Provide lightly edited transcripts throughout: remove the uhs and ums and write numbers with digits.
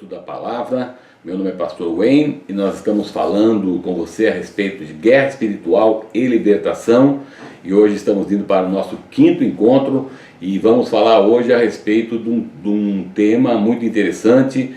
Estudo da Palavra. Meu nome é Pastor Wayne e nós estamos falando com você a respeito de guerra espiritual e libertação. E hoje estamos indo para o nosso 5º encontro e vamos falar hoje a respeito de um tema muito interessante,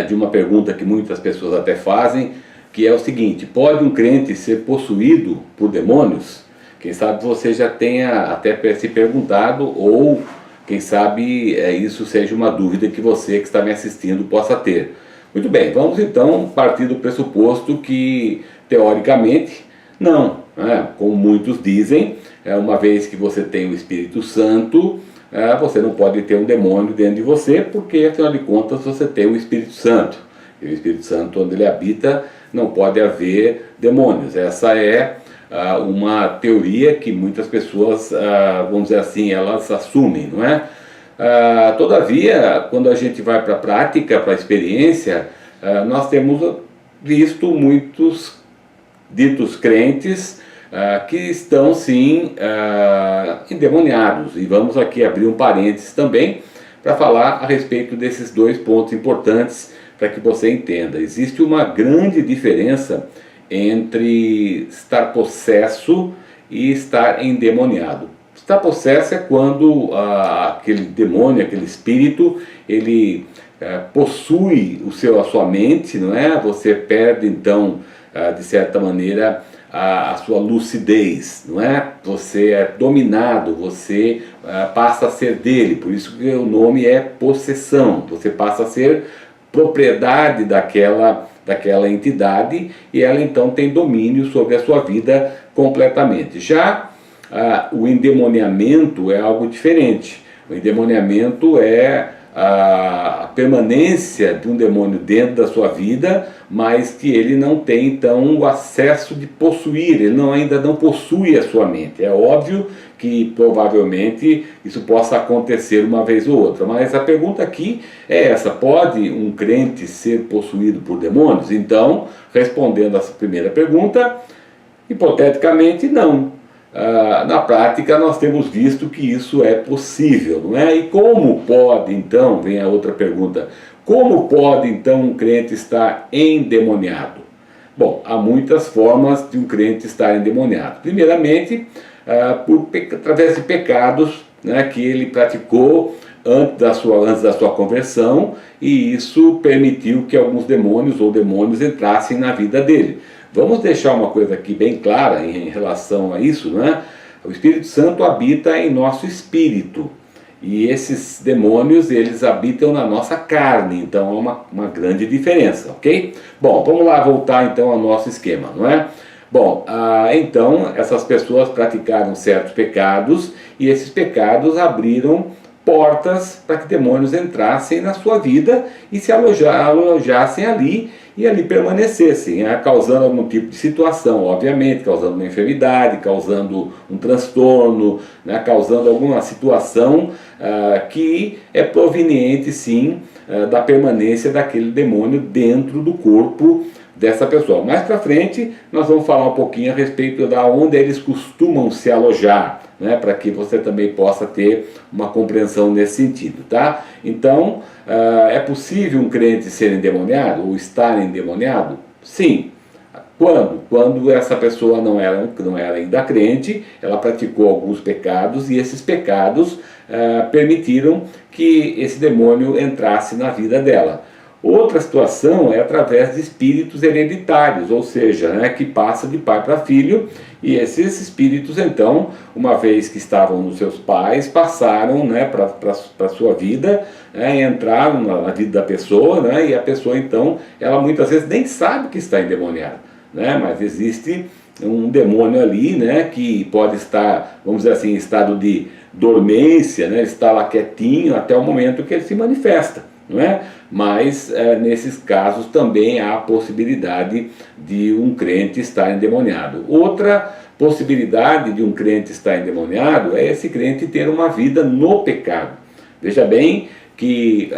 de uma pergunta que muitas pessoas até fazem, que é o seguinte: pode um crente ser possuído por demônios? Quem sabe você já tenha até se perguntado, ou quem sabe isso seja uma dúvida que você que está me assistindo possa ter. Muito bem, vamos então partir do pressuposto que, teoricamente, não, né? Como muitos dizem, uma vez que você tem o Espírito Santo, você não pode ter um demônio dentro de você, porque afinal de contas você tem o Espírito Santo. E o Espírito Santo, onde ele habita, não pode haver demônios. Essa é uma teoria que muitas pessoas, vamos dizer assim, elas assumem, não é? Todavia, quando a gente vai para a prática, para a experiência, nós temos visto muitos ditos crentes que estão sim endemoniados. E vamos aqui abrir um parênteses também para falar a respeito desses dois pontos importantes para que você entenda. Existe uma grande diferença entre estar possesso e estar endemoniado. Estar possesso é quando aquele demônio, aquele espírito, ele possui a sua mente, não é? Você perde então, de certa maneira, a sua lucidez, não é? Você é dominado, você passa a ser dele, por isso que o nome é possessão. Você passa a ser propriedade daquela entidade e ela então tem domínio sobre a sua vida completamente. Já o endemoniamento é algo diferente. O endemoniamento é a permanência de um demônio dentro da sua vida, mas que ele não tem então o acesso de possuir, ele ainda não possui a sua mente. É óbvio que provavelmente isso possa acontecer uma vez ou outra, mas a pergunta aqui é essa: pode um crente ser possuído por demônios? Então, respondendo essa primeira pergunta, hipoteticamente não. Na prática nós temos visto que isso é possível, não é? E como pode então, vem a outra pergunta, como pode então um crente estar endemoniado? Bom, há muitas formas de um crente estar endemoniado. Primeiramente, através de pecados, né, que ele praticou antes da sua conversão, e isso permitiu que alguns demônios ou demônios entrassem na vida dele. Vamos deixar uma coisa aqui bem clara em relação a isso, né? O Espírito Santo habita em nosso espírito, e esses demônios, eles habitam na nossa carne, então há uma grande diferença, ok? Bom, vamos lá voltar então ao nosso esquema, não é? Bom, então essas pessoas praticaram certos pecados, e esses pecados abriram portas para que demônios entrassem na sua vida e se alojassem ali e ali permanecessem, causando algum tipo de situação, obviamente, causando uma enfermidade, causando um transtorno, né, causando alguma situação que é proveniente, sim, da permanência daquele demônio dentro do corpo dessa pessoa. Mais para frente, nós vamos falar um pouquinho a respeito da onde eles costumam se alojar, né, para que você também possa ter uma compreensão nesse sentido, tá? Então, é possível um crente ser endemoniado ou estar endemoniado? Sim. Quando? Quando essa pessoa não era ainda crente, ela praticou alguns pecados e esses pecados permitiram que esse demônio entrasse na vida dela. Outra situação é através de espíritos hereditários, ou seja, né, que passa de pai para filho, e esses espíritos então, uma vez que estavam nos seus pais, passaram, né, para a sua vida, né, entraram na vida da pessoa, né, e a pessoa então, ela muitas vezes nem sabe que está endemoniada, né, mas existe um demônio ali, né, que pode estar, vamos dizer assim, em estado de dormência, né, está lá quietinho até o momento que ele se manifesta, não é? Mas nesses casos também há a possibilidade de um crente estar endemoniado. Outra possibilidade de um crente estar endemoniado é esse crente ter uma vida no pecado. Veja bem que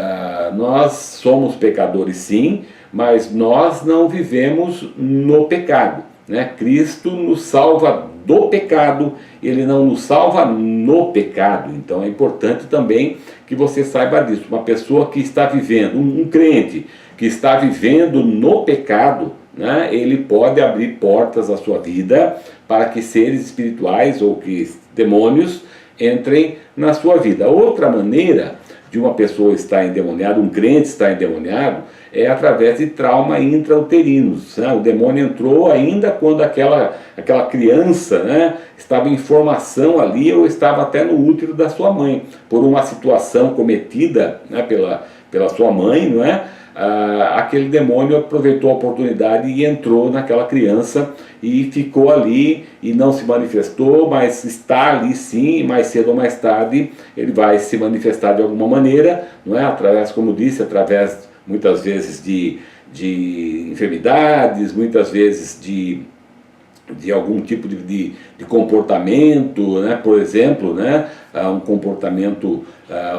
nós somos pecadores sim, mas nós não vivemos no pecado, né? Cristo nos salva do pecado, ele não nos salva no pecado. Então é importante também que você saiba disso. Uma pessoa que está vivendo, um crente que está vivendo no pecado, né, ele pode abrir portas à sua vida para que seres espirituais ou que demônios entrem na sua vida. Outra maneira de uma pessoa estar endemoniada, um crente estar endemoniado, é através de trauma intrauterinos, né? O demônio entrou ainda quando aquela criança, né, estava em formação ali, ou estava até no útero da sua mãe, por uma situação cometida, né, pela sua mãe, não é? Aquele demônio aproveitou a oportunidade e entrou naquela criança e ficou ali e não se manifestou, mas está ali sim, e mais cedo ou mais tarde ele vai se manifestar de alguma maneira, não é? Através, como disse, através muitas vezes de enfermidades, muitas vezes de algum tipo de comportamento, né? Por exemplo, né? Um comportamento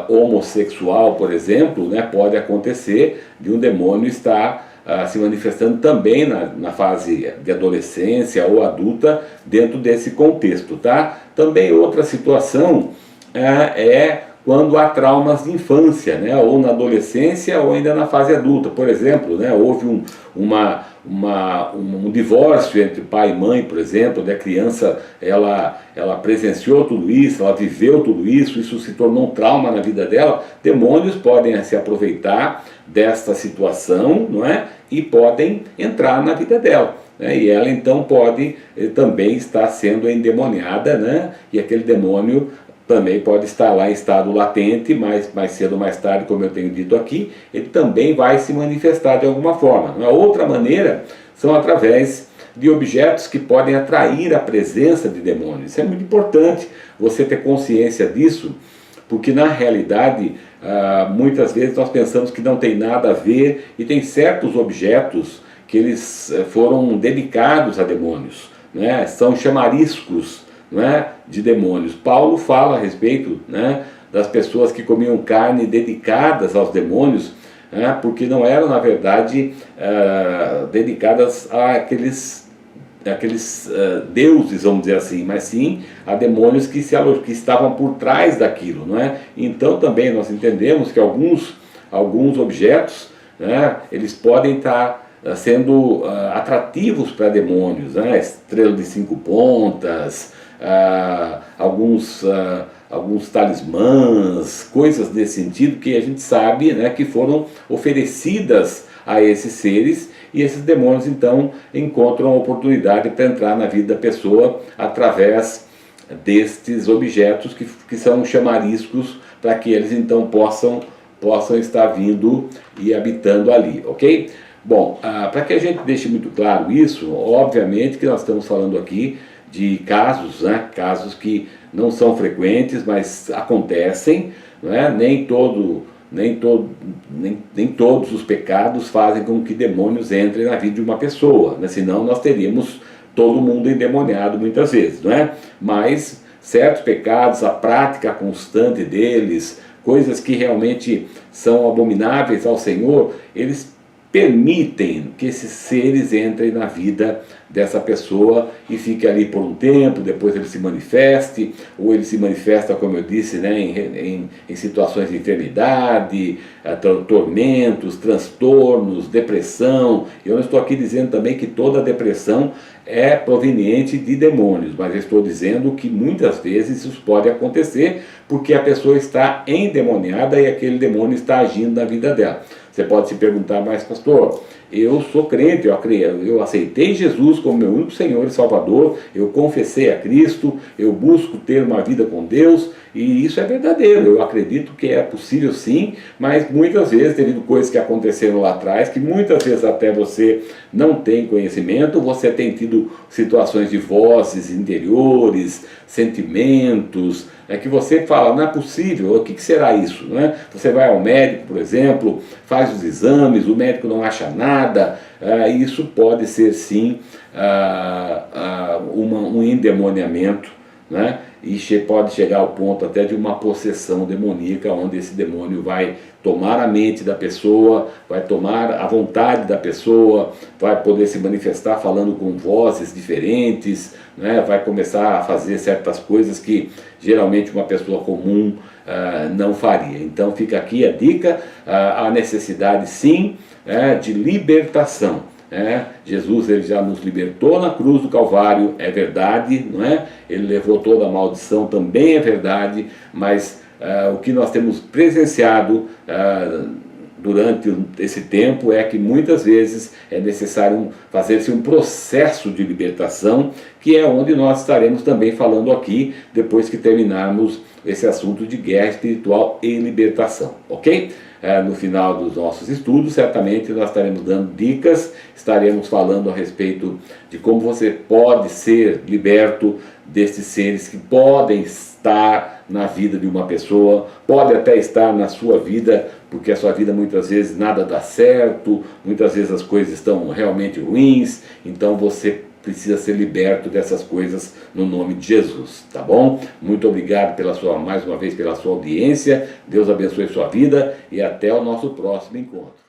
homossexual, por exemplo, né? Pode acontecer de um demônio estar se manifestando também na fase de adolescência ou adulta dentro desse contexto, tá? Também outra situação é quando há traumas de infância, né, ou na adolescência ou ainda na fase adulta. Por exemplo, né, houve um divórcio entre pai e mãe, por exemplo, onde a criança ela presenciou tudo isso, ela viveu tudo isso se tornou um trauma na vida dela. Demônios podem se aproveitar desta situação, não é? E podem entrar na vida dela. E ela então pode também estar sendo endemoniada, né? E aquele demônio também pode estar lá em estado latente, mas mais cedo ou mais tarde, como eu tenho dito aqui, ele também vai se manifestar de alguma forma. Uma outra maneira são através de objetos que podem atrair a presença de demônios. Isso é muito importante você ter consciência disso, porque na realidade, muitas vezes nós pensamos que não tem nada a ver, e tem certos objetos que eles foram dedicados a demônios, né? São chamariscos, né, de demônios. Paulo fala a respeito, né, das pessoas que comiam carne dedicadas aos demônios, né, porque não eram, na verdade, dedicadas àqueles deuses, vamos dizer assim, mas sim a demônios que estavam por trás daquilo, não é? Então também nós entendemos que alguns objetos, né, eles podem estar sendo atrativos para demônios, né? Estrela de 5 pontas, alguns talismãs, coisas desse sentido que a gente sabe, né, que foram oferecidas a esses seres, e esses demônios então encontram a oportunidade para entrar na vida da pessoa através destes objetos que são chamariscos, para que eles então possam estar vindo e habitando ali, ok? Bom, para que a gente deixe muito claro isso, obviamente que nós estamos falando aqui de casos, né, casos que não são frequentes, mas acontecem, né? Nem todos os pecados fazem com que demônios entrem na vida de uma pessoa, né? Senão nós teríamos todo mundo endemoniado muitas vezes, não é? Mas certos pecados, a prática constante deles, coisas que realmente são abomináveis ao Senhor, eles permitem que esses seres entrem na vida dessa pessoa e fique ali por um tempo, depois ele se manifeste, ou ele se manifesta, como eu disse, né, em situações de enfermidade, tormentos, transtornos, depressão. Eu não estou aqui dizendo também que toda depressão é proveniente de demônios, mas eu estou dizendo que muitas vezes isso pode acontecer porque a pessoa está endemoniada e aquele demônio está agindo na vida dela. Você pode se perguntar, mas pastor, eu sou crente, eu aceitei Jesus como meu único Senhor e Salvador, eu confessei a Cristo, eu busco ter uma vida com Deus, e isso é verdadeiro, eu acredito que é possível sim, mas muitas vezes, devido a coisas que aconteceram lá atrás, que muitas vezes até você não tem conhecimento, você tem tido situações de vozes interiores, sentimentos, que você fala, não é possível, o que será isso? Né? Você vai ao médico, por exemplo, faz os exames, o médico não acha nada, isso pode ser sim um endemoniamento, né? e pode chegar ao ponto até de uma possessão demoníaca, onde esse demônio vai tomar a mente da pessoa, vai tomar a vontade da pessoa, vai poder se manifestar falando com vozes diferentes, né? Vai começar a fazer certas coisas que geralmente uma pessoa comum não faria. Então fica aqui a dica, a necessidade sim de libertação. Jesus ele já nos libertou na cruz do Calvário, é verdade, não é? Ele levou toda a maldição, também é verdade, mas o que nós temos presenciado durante esse tempo é que muitas vezes é necessário fazer-se um processo de libertação, que é onde nós estaremos também falando aqui, depois que terminarmos esse assunto de guerra espiritual e libertação, ok? No final dos nossos estudos, certamente nós estaremos dando dicas, estaremos falando a respeito de como você pode ser liberto desses seres que podem estar na vida de uma pessoa, pode até estar na sua vida, porque a sua vida muitas vezes nada dá certo, muitas vezes as coisas estão realmente ruins, então você precisa ser liberto dessas coisas no nome de Jesus, tá bom? Muito obrigado mais uma vez pela sua audiência, Deus abençoe sua vida e até o nosso próximo encontro.